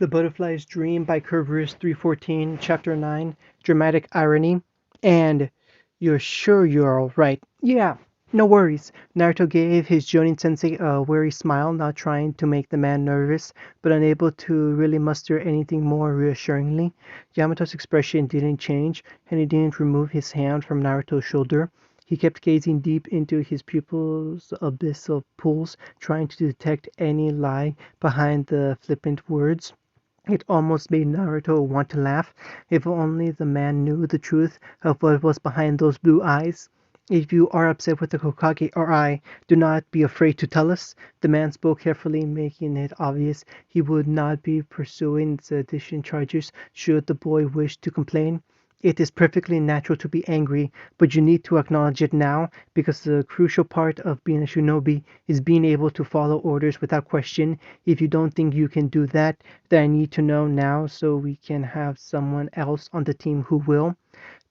The Butterfly's Dream by Kerberos 314, Chapter 9, Dramatic Irony. And you're sure you're alright? Yeah, no worries. Naruto gave his Jonin sensei a weary smile, not trying to make the man nervous, but unable to really muster anything more reassuringly. Yamato's expression didn't change, and he didn't remove his hand from Naruto's shoulder. He kept gazing deep into his pupils' abyssal pools, trying to detect any lie behind the flippant words. It almost made Naruto want to laugh. If only the man knew the truth of what was behind those blue eyes. If you are upset with the Hokage or I, do not be afraid to tell us. The man spoke carefully, making it obvious he would not be pursuing sedition charges should the boy wish to complain. It is perfectly natural to be angry, but you need to acknowledge it now, because the crucial part of being a shinobi is being able to follow orders without question. If you don't think you can do that, then I need to know now so we can have someone else on the team who will.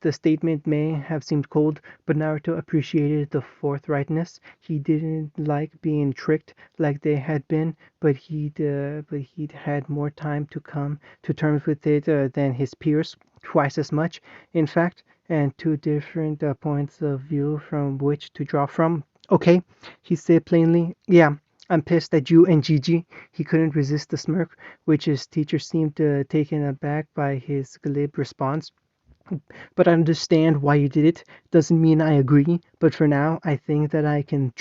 The statement may have seemed cold, but Naruto appreciated the forthrightness. He didn't like being tricked like they had been, but he'd had more time to come to terms with it than his peers, twice as much, in fact, and two different points of view from which to draw from. Okay, he said plainly. Yeah, I'm pissed at you and Gigi. He couldn't resist the smirk, which his teacher seemed taken aback by his glib response. But I understand why you did it. Doesn't mean I agree, but for now, I think that I can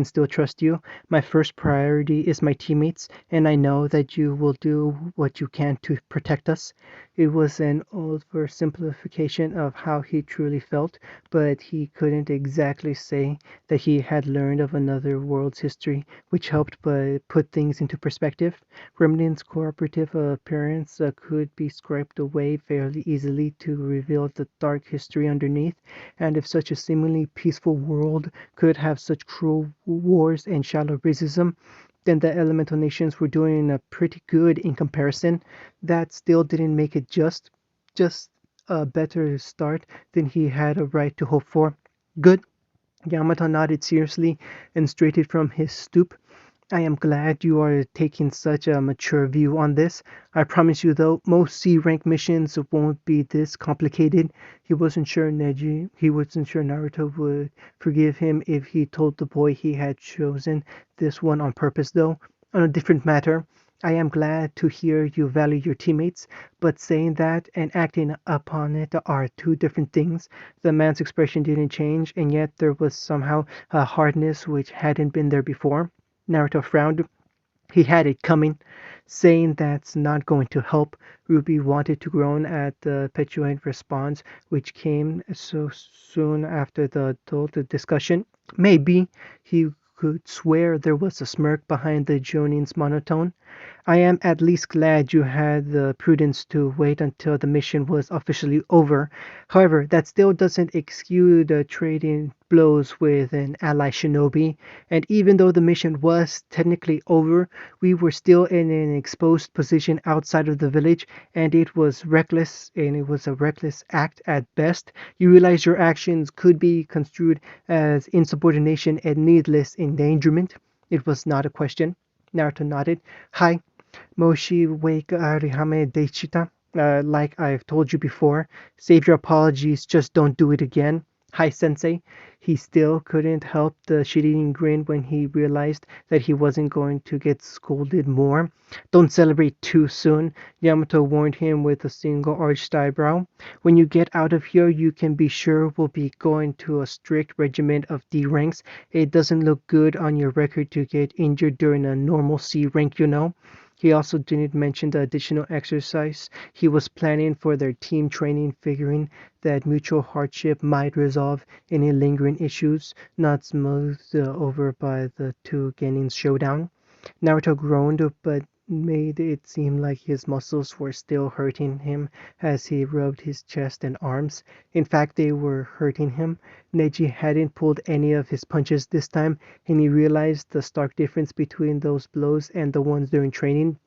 still trust you. My first priority is my teammates, and I know that you will do what you can to protect us. It was an oversimplification of how he truly felt, but he couldn't exactly say that he had learned of another world's history, which helped but put things into perspective. Remnant's cooperative appearance could be scraped away fairly easily to reveal the dark history underneath, and if such a seemingly peaceful world could have such cruel wars and shallow racism, then the elemental nations were doing pretty good in comparison. That still didn't make it just a better start than he had a right to hope for. Good. Yamato nodded seriously and straightened from his stoop. I am glad you are taking such a mature view on this. I promise you, though, most C rank missions won't be this complicated. He wasn't sure Naruto would forgive him if he told the boy he had chosen this one on purpose, though. On a different matter, I am glad to hear you value your teammates, but saying that and acting upon it are two different things. The man's expression didn't change, and yet there was somehow a hardness which hadn't been there before. Naruto frowned. He had it coming. Saying that's not going to help, Ruby wanted to groan at the petulant response which came so soon after the adult discussion. Maybe he could swear there was a smirk behind the Jonin's monotone. I am at least glad you had the prudence to wait until the mission was officially over. However, that still doesn't excuse the trading blows with an ally shinobi, and even though the mission was technically over, we were still in an exposed position outside of the village, and it was a reckless act at best. You realize your actions could be construed as insubordination and needless endangerment. It was not a question. Naruto nodded. Hi, Moshi wake Arihame Deichita. Like I've told you before, save your apologies, just don't do it again. Hi, Sensei. He still couldn't help the shit-eating grin when he realized that he wasn't going to get scolded more. Don't celebrate too soon, Yamato warned him with a single arched eyebrow. When you get out of here, you can be sure we'll be going to a strict regiment of D ranks. It doesn't look good on your record to get injured during a normal C rank, you know. He also didn't mention the additional exercise he was planning for their team training, figuring that mutual hardship might resolve any lingering issues not smoothed over by the two Genin's showdown. Naruto groaned, but made it seem like his muscles were still hurting him as he rubbed his chest and arms. In fact, they were hurting him. Neji hadn't pulled any of his punches this time, and he realized the stark difference between those blows and the ones during training.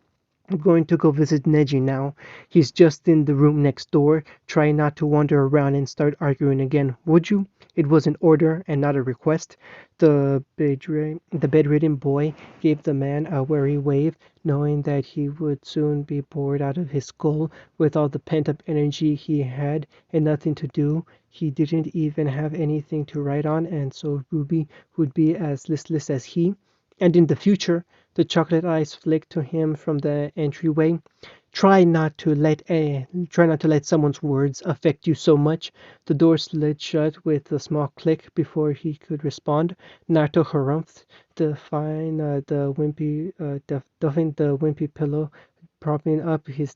I'm going to go visit Neji now. He's just in the room next door. Try not to wander around and start arguing again, would you? It was an order and not a request. The bedridden boy gave the man a wary wave, knowing that he would soon be bored out of his skull with all the pent-up energy he had and nothing to do. He didn't even have anything to write on, and so Ruby would be as listless as he. And in the future, the chocolate eyes flicked to him from the entryway. Try not to let someone's words affect you so much. The door slid shut with a small click before he could respond. Nato harumphed, duffing the wimpy pillow propping up his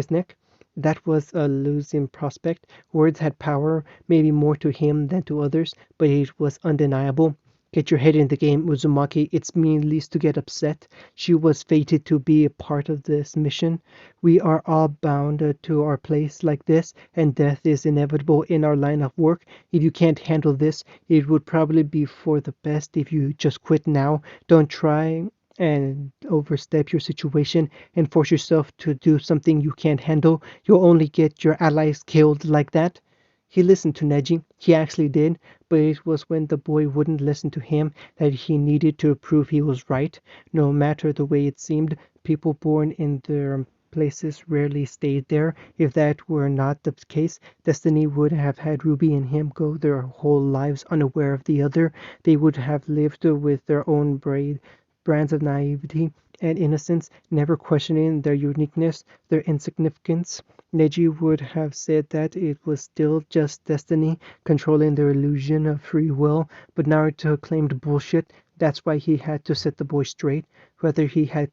neck. That was a losing prospect. Words had power, maybe more to him than to others, but it was undeniable. Get your head in the game, Uzumaki. It's meaningless to get upset. She was fated to be a part of this mission. We are all bound to our place like this, and death is inevitable in our line of work. If you can't handle this, it would probably be for the best if you just quit now. Don't try and overstep your situation and force yourself to do something you can't handle. You'll only get your allies killed like that. He listened to Neji. He actually did, but it was when the boy wouldn't listen to him that he needed to prove he was right. No matter the way it seemed, people born in their places rarely stayed there. If that were not the case, Destiny would have had Ruby and him go their whole lives unaware of the other. They would have lived with their own brands of naivety and innocence, never questioning their uniqueness, their insignificance. Neji would have said that it was still just destiny controlling their illusion of free will, but Naruto claimed bullshit. That's why he had to set the boy straight. Whether he had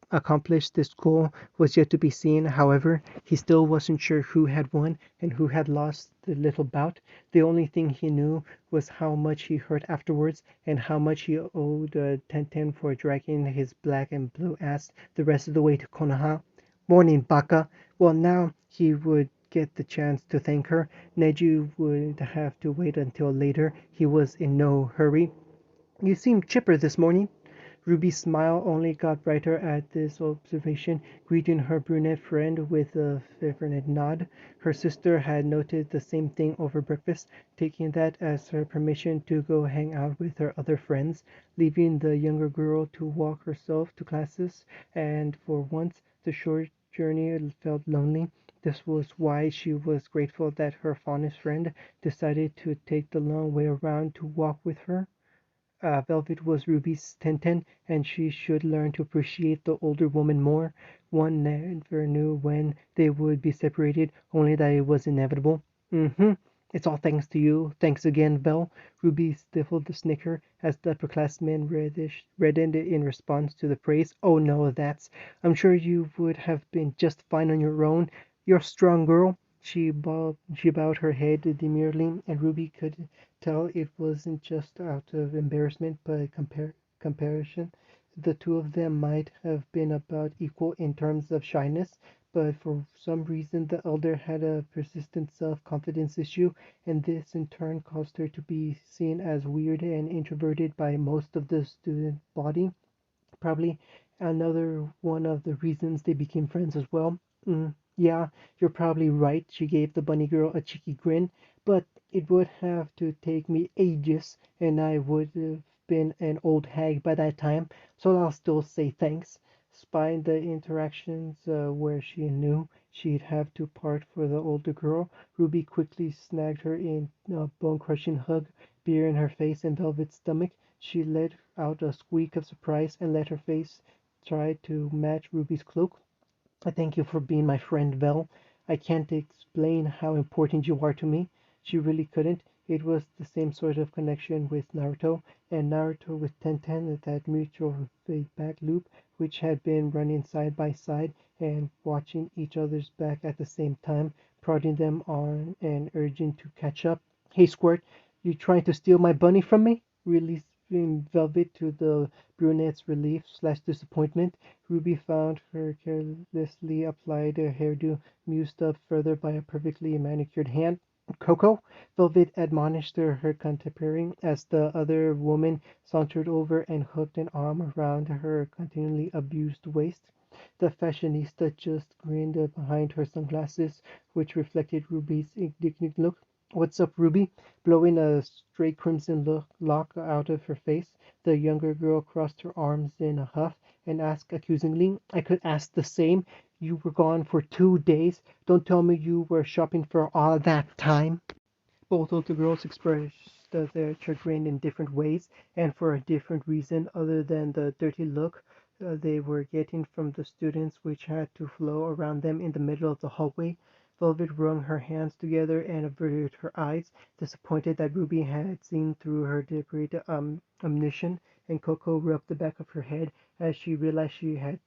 accomplished this goal was yet to be seen. However, he still wasn't sure who had won and who had lost the little bout. The only thing he knew was how much he hurt afterwards, and how much he owed Tenten for dragging his black and blue ass the rest of the way to Konoha. Morning, Baka. Well, now he would get the chance to thank her. Neji would have to wait until later. He was in no hurry. You seem chipper this morning. Ruby's smile only got brighter at this observation, greeting her brunette friend with a fervent nod. Her sister had noted the same thing over breakfast, taking that as her permission to go hang out with her other friends, leaving the younger girl to walk herself to classes, and for once the short journey felt lonely. This was why she was grateful that her fondest friend decided to take the long way around to walk with her. Velvet was Ruby's Tintin, and she should learn to appreciate the older woman more. One never knew when they would be separated, only that it was inevitable. Mm-hmm. It's all thanks to you. Thanks again, Vel. Ruby stifled the snicker as the upperclassman reddened in response to the praise. Oh no, that's. I'm sure you would have been just fine on your own. You're a strong girl. She bowed her head demurely, and Ruby could tell it wasn't just out of embarrassment but comparison. The two of them might have been about equal in terms of shyness, but for some reason the elder had a persistent self-confidence issue, and this in turn caused her to be seen as weird and introverted by most of the student body. Probably another one of the reasons they became friends as well. Yeah, you're probably right. She gave the bunny girl a cheeky grin, but it would have to take me ages, and I would have been an old hag by that time, so I'll still say thanks. Spying the interactions where she knew she'd have to part for the older girl, Ruby quickly snagged her in a bone-crushing hug, beer in her face and velvet stomach. She let out a squeak of surprise and let her face try to match Ruby's cloak. I thank you for being my friend, Vel. I can't explain how important you are to me. She really couldn't. It was the same sort of connection with Naruto, and Naruto with Tenten, that mutual feedback loop which had been running side by side and watching each other's back at the same time, prodding them on and urging to catch up. Hey, Squirt, you trying to steal my bunny from me? Releasing Velvet to the brunette's relief slash disappointment. Ruby found her carelessly applied hairdo mused up further by a perfectly manicured hand. Coco, Velvet admonished her contemporary as the other woman sauntered over and hooked an arm around her continually abused waist. The fashionista just grinned behind her sunglasses, which reflected Ruby's indignant look. "What's up, Ruby?" Blowing a stray crimson lock out of her face, the younger girl crossed her arms in a huff and asked accusingly. "I could ask the same. You were gone for 2 days. Don't tell me you were shopping for all that time." Both of the girls expressed their chagrin in different ways, and for a different reason other than the dirty look they were getting from the students which had to flow around them in the middle of the hallway. Velvet wrung her hands together and averted her eyes, disappointed that Ruby had seen through her deliberate omission, and Coco rubbed the back of her head as she realized she have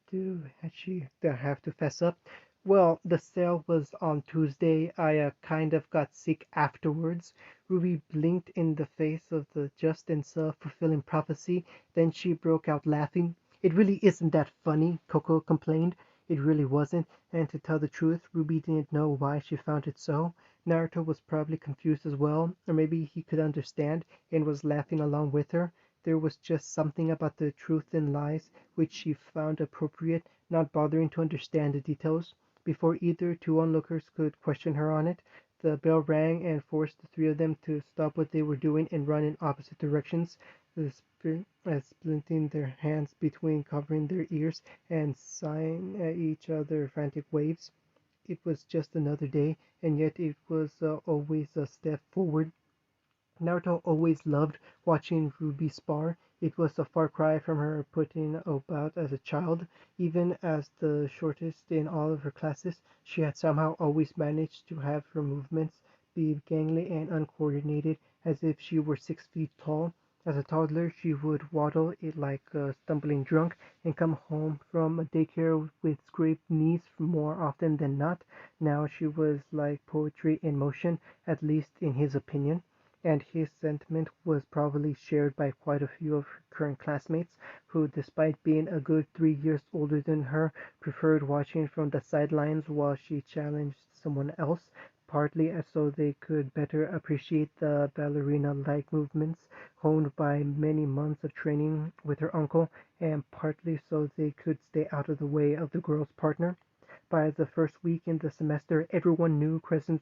to fess up. "Well, the sale was on Tuesday. I kind of got sick afterwards." Ruby blinked in the face of the just and self-fulfilling prophecy, then she broke out laughing. "It really isn't that funny," Coco complained. It really wasn't, and to tell the truth, Ruby didn't know why she found it so. Naruto was probably confused as well, or maybe he could understand and was laughing along with her. There was just something about the truth and lies which she found appropriate, not bothering to understand the details. Before either two onlookers could question her on it, the bell rang and forced the three of them to stop what they were doing and run in opposite directions, splinting their hands between covering their ears and sighing at each other frantic waves. It was just another day, and yet it was always a step forward. Naruto always loved watching Ruby spar. It was a far cry from her putting about as a child. Even as the shortest in all of her classes, she had somehow always managed to have her movements be gangly and uncoordinated, as if she were 6 feet tall. As a toddler, she would waddle it like a stumbling drunk, and come home from daycare with scraped knees more often than not. Now she was like poetry in motion, at least in his opinion, and his sentiment was probably shared by quite a few of her current classmates, who, despite being a good 3 years older than her, preferred watching from the sidelines while she challenged someone else, partly as so they could better appreciate the ballerina-like movements honed by many months of training with her uncle, and partly so they could stay out of the way of the girl's partner. By the first week in the semester everyone knew Crescent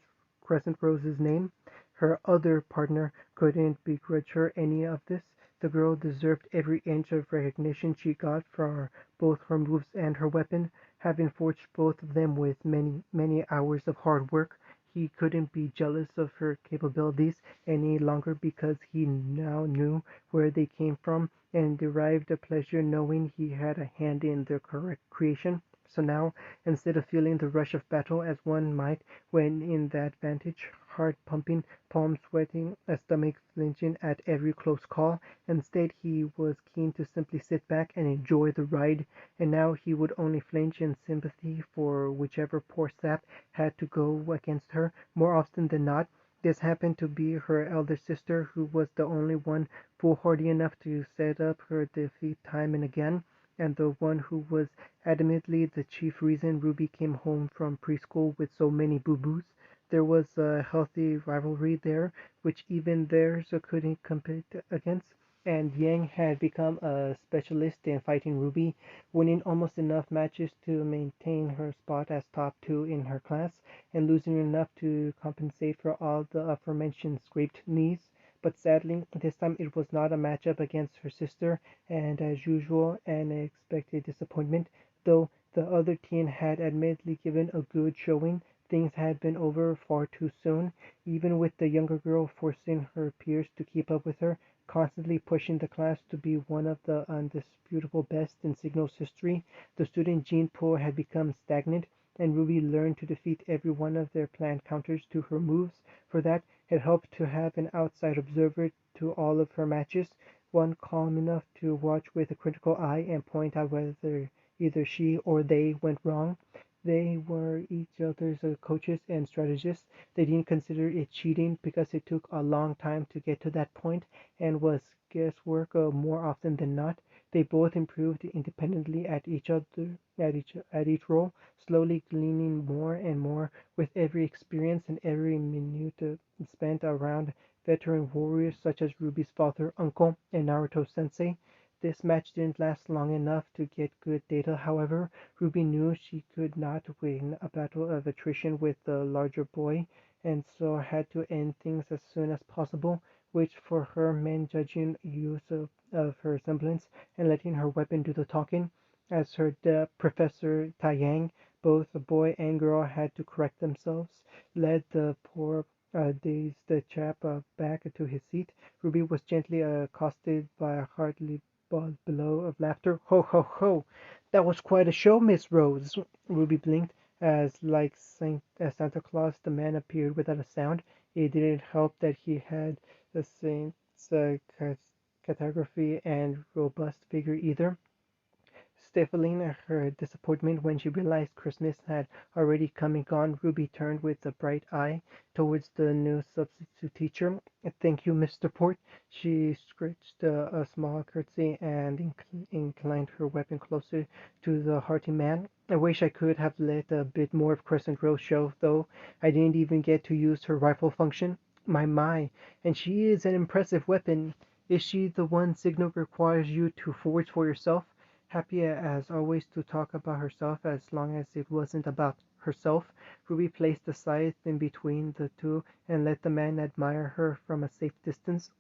Rose's name. Her other partner couldn't begrudge her any of this. The girl deserved every inch of recognition she got for both her moves and her weapon. Having forged both of them with many, many hours of hard work, he couldn't be jealous of her capabilities any longer because he now knew where they came from and derived a pleasure knowing he had a hand in their correct creation. So now, instead of feeling the rush of battle as one might when in that vantage, heart pumping, palms sweating, a stomach flinching at every close call, instead he was keen to simply sit back and enjoy the ride, and now he would only flinch in sympathy for whichever poor sap had to go against her. More often than not, this happened to be her elder sister, who was the only one foolhardy enough to set up her defeat time and again, and the one who was admittedly the chief reason Ruby came home from preschool with so many boo-boos. There was a healthy rivalry there, which even theirs couldn't compete against, and Yang had become a specialist in fighting Ruby, winning almost enough matches to maintain her spot as top two in her class, and losing enough to compensate for all the aforementioned scraped knees. But sadly, this time it was not a matchup against her sister, and as usual, an expected disappointment. Though the other teen had admittedly given a good showing, things had been over far too soon, even with the younger girl forcing her peers to keep up with her, constantly pushing the class to be one of the undisputable best in Signal's history. The student gene pool had become stagnant, and Ruby learned to defeat every one of their planned counters to her moves. For that, it helped to have an outside observer to all of her matches, one calm enough to watch with a critical eye and point out whether either she or they went wrong. They were each other's coaches and strategists. They didn't consider it cheating because it took a long time to get to that point and was guesswork more often than not. They both improved independently at each role, slowly gleaning more and more with every experience and every minute spent around veteran warriors such as Ruby's father, uncle, and Naruto Sensei. This match didn't last long enough to get good data, however. Ruby knew she could not win a battle of attrition with the larger boy, and so had to end things as soon as possible, which for her meant judging use of her semblance and letting her weapon do the talking. As her Professor Taiyang, both the boy and girl had to correct themselves, led the poor dazed chap back to his seat. Ruby was gently accosted by a hearty bellow of laughter. Ho, ho, ho! That was quite a show, Miss Rose. Ruby blinked as, like Santa Claus, the man appeared without a sound. It didn't help that he had the saint's catastrophe and robust figure either. Stifling her disappointment when she realized Christmas had already come and gone, Ruby turned with a bright eye towards the new substitute teacher. "Thank you, Mr. Port." She scratched a small curtsy and inclined her weapon closer to the hearty man. "I wish I could have let a bit more of Crescent Rose show, though. I didn't even get to use her rifle function. My, and she is an impressive weapon. Is she the one Signal requires you to forge for yourself?" Happy as always to talk about herself as long as it wasn't about herself, Ruby placed the scythe in between the two and let the man admire her from a safe distance.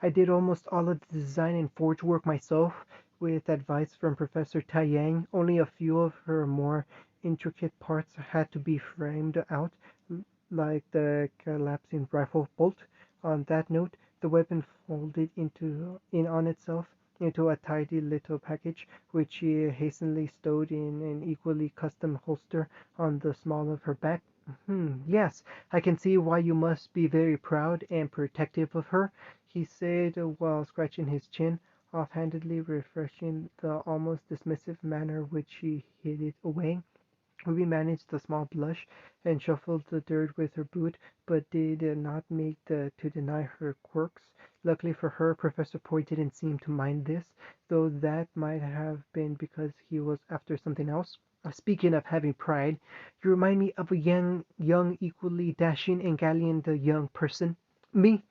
I did almost all of the design and forge work myself, with advice from Professor Taiyang. Only a few of her more intricate parts had to be framed out, like the collapsing rifle bolt. On that note, the weapon folded in on itself into a tidy little package, which she hastily stowed in an equally custom holster on the small of her back. Yes, I can see why you must be very proud and protective of her," he said while scratching his chin, offhandedly refreshing the almost dismissive manner which she hid it away. Ruby managed a small blush and shuffled the dirt with her boot, but did not make to deny her quirks. Luckily for her, Professor Poi didn't seem to mind this, though that might have been because he was after something else. Speaking of having pride, you remind me of a young, equally dashing and gallant young person. Me?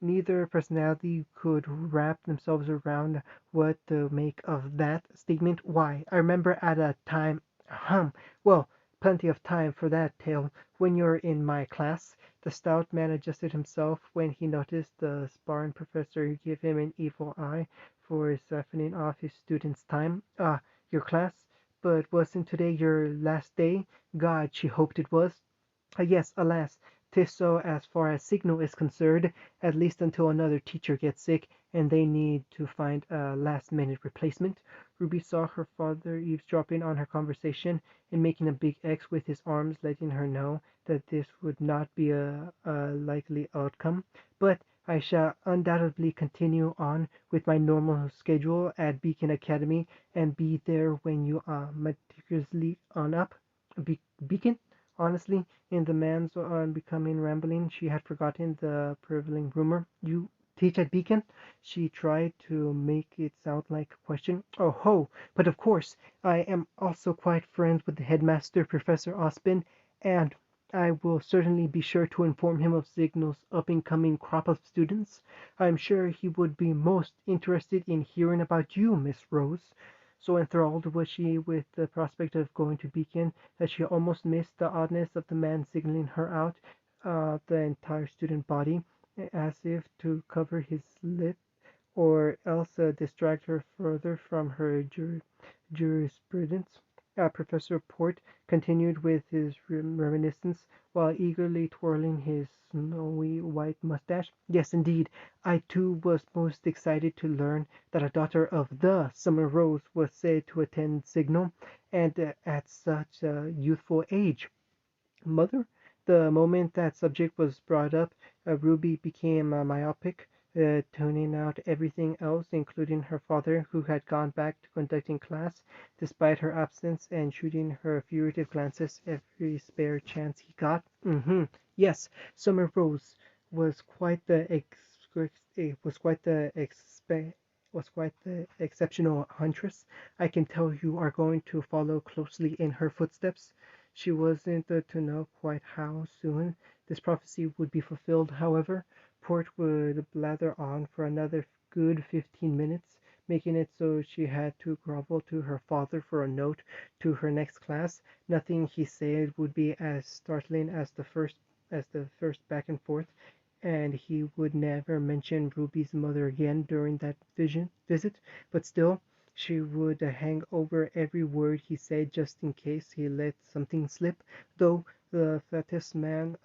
Neither personality could wrap themselves around what to make of that statement. Why, I remember at a time, ahem, well, plenty of time for that tale, when you're in my class. The stout man adjusted himself when he noticed the sparring professor give him an evil eye for siphoning off his students' time. Ah, your class? But wasn't today your last day? God, she hoped it was. Yes, alas, 'tis so as far as Signal is concerned, at least until another teacher gets sick and they need to find a last-minute replacement. Ruby saw her father eavesdropping on her conversation and making a big X with his arms, letting her know that this would not be a likely outcome. But I shall undoubtedly continue on with my normal schedule at Beacon Academy and be there when you are meticulously on up. Beacon? Honestly, in the man's unbecoming rambling, she had forgotten the prevailing rumor. "You teach at Beacon?" She tried to make it sound like a question. "Oh ho! But of course, I am also quite friends with the headmaster, Professor Ospin, and I will certainly be sure to inform him of Signal's up-and-coming crop of students. I'm sure he would be most interested in hearing about you, Miss Rose." So enthralled was she with the prospect of going to Beacon that she almost missed the oddness of the man signaling her out, the entire student body, as if to cover his lip or else distract her further from her jurisprudence. Professor Port continued with his reminiscence while eagerly twirling his snowy white mustache. "Yes, indeed, I too was most excited to learn that a daughter of the Summer Rose was said to attend Signal, and at such a youthful age. Mother?" The moment that subject was brought up, Ruby became myopic, tuning out everything else, including her father, who had gone back to conducting class despite her absence, and shooting her furtive glances every spare chance he got. Yes, Summer Rose was quite the was quite the was quite the exceptional huntress. I can tell you are going to follow closely in her footsteps. She wasn't to know quite how soon this prophecy would be fulfilled, however. Port would blather on for another good 15 minutes, making it so she had to grovel to her father for a note to her next class. Nothing he said would be as startling as the first back and forth, and he would never mention Ruby's mother again during that visit, but still she would hang over every word he said just in case he let something slip, though the fattest man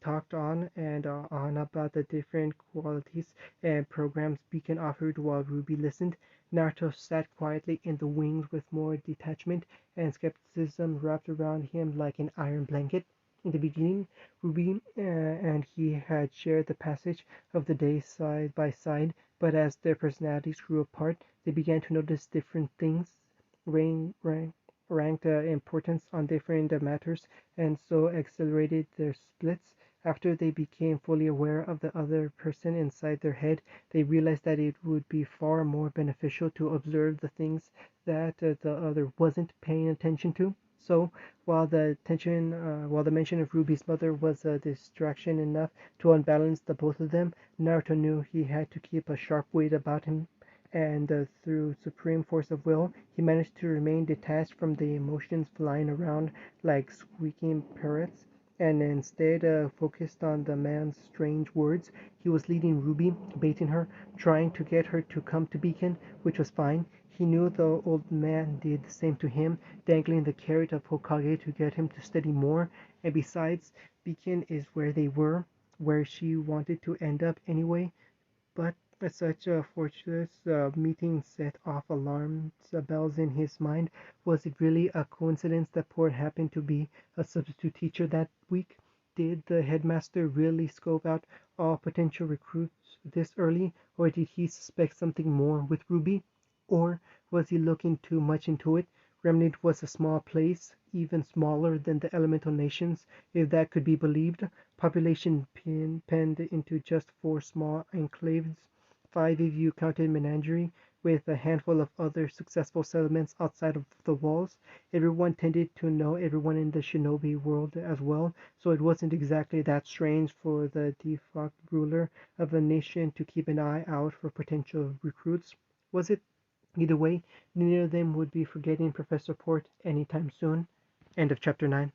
talked on and on about the different qualities and programs Beacon offered while Ruby listened. Naruto sat quietly in the wings with more detachment and skepticism wrapped around him like an iron blanket. In the beginning, Ruby and he had shared the passage of the day side by side, but as their personalities grew apart, they began to notice different things, rank, rank, ranked importance on different matters, and so accelerated their splits. After they became fully aware of the other person inside their head, they realized that it would be far more beneficial to observe the things that the other wasn't paying attention to. So, while the mention of Ruby's mother was a distraction enough to unbalance the both of them, Naruto knew he had to keep a sharp weight about him, and through supreme force of will, he managed to remain detached from the emotions flying around like squeaking parrots, and instead focused on the man's strange words. He was leading Ruby, baiting her, trying to get her to come to Beacon, which was fine. He knew the old man did the same to him, dangling the carrot of Hokage to get him to study more, and besides, Beacon is where they were, where she wanted to end up anyway. But such a fortuitous meeting set off alarm bells in his mind. Was it really a coincidence that Port happened to be a substitute teacher that week? Did the headmaster really scope out all potential recruits this early, or did he suspect something more with Ruby? Or was he looking too much into it? Remnant was a small place, even smaller than the elemental nations, if that could be believed. Population penned into just four small enclaves, five if you counted Menagerie, with a handful of other successful settlements outside of the walls. Everyone tended to know everyone in the shinobi world as well, so it wasn't exactly that strange for the de facto ruler of the nation to keep an eye out for potential recruits, was it? Either way, neither of them would be forgetting Professor Port anytime soon. End of chapter 9.